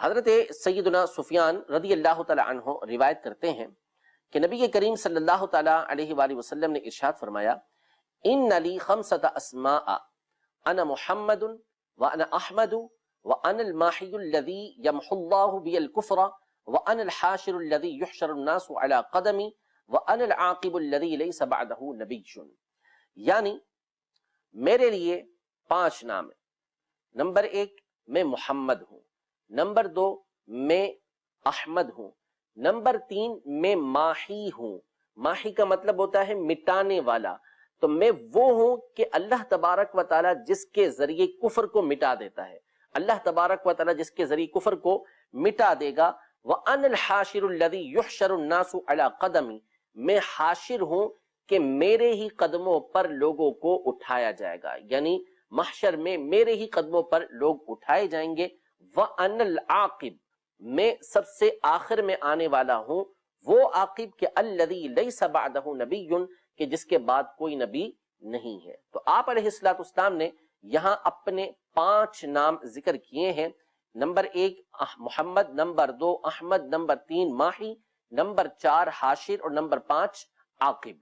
حضرت سیدنا سفیان رضی اللہ تعالی عنہ روایت کرتے ہیں کہ نبی کریم صلی اللہ تعالی علیہ وآلہ وسلم نے ارشاد فرمایا ان لی خمسۃ اسماء انا محمد وانا احمد وانا الماحی الذی یمحو اللہ بی الکفر وانا الحاشر الذی یحشر الناس علی قدمی وانا العاقب الذی لیس بعدہ نبی، یعنی میرے لیے 5 نام ہیں۔ نمبر 1 میں محمد ہوں، نمبر 2 میں احمد ہوں، نمبر 3 میں ماحی ہوں۔ ماحی کا مطلب ہوتا ہے مٹانے والا، تو میں وہ ہوں کہ اللہ تبارک و تعالی جس کے ذریعے کفر کو مٹا دیتا ہے، اللہ تبارک و تعالی جس کے ذریعے کفر کو مٹا دے گا۔ وَأَنَا الْحَاشِرُ الَّذِي يُحْشَرُ النَّاسُ عَلَىٰ قَدَمِي، میں حاشر ہوں کہ میرے ہی قدموں پر لوگوں کو اٹھایا جائے گا، یعنی محشر میں میرے ہی قدموں پر لوگ اٹھائے جائیں گے۔ وَأَنَا الْعَاقِبُ، میں سب سے آخر میں آنے والا ہوں، وہ عاقب کہ الذی لیس بعدہ نبی، کہ جس کے بعد کوئی نبی نہیں ہے۔ تو آپ علیہ السلام نے یہاں اپنے 5 نام ذکر کیے ہیں۔ Number 1 Muhammad, number 2 Ahmad, number 3 Mahi, number 4 Hashir اور نمبر 5 عاقب۔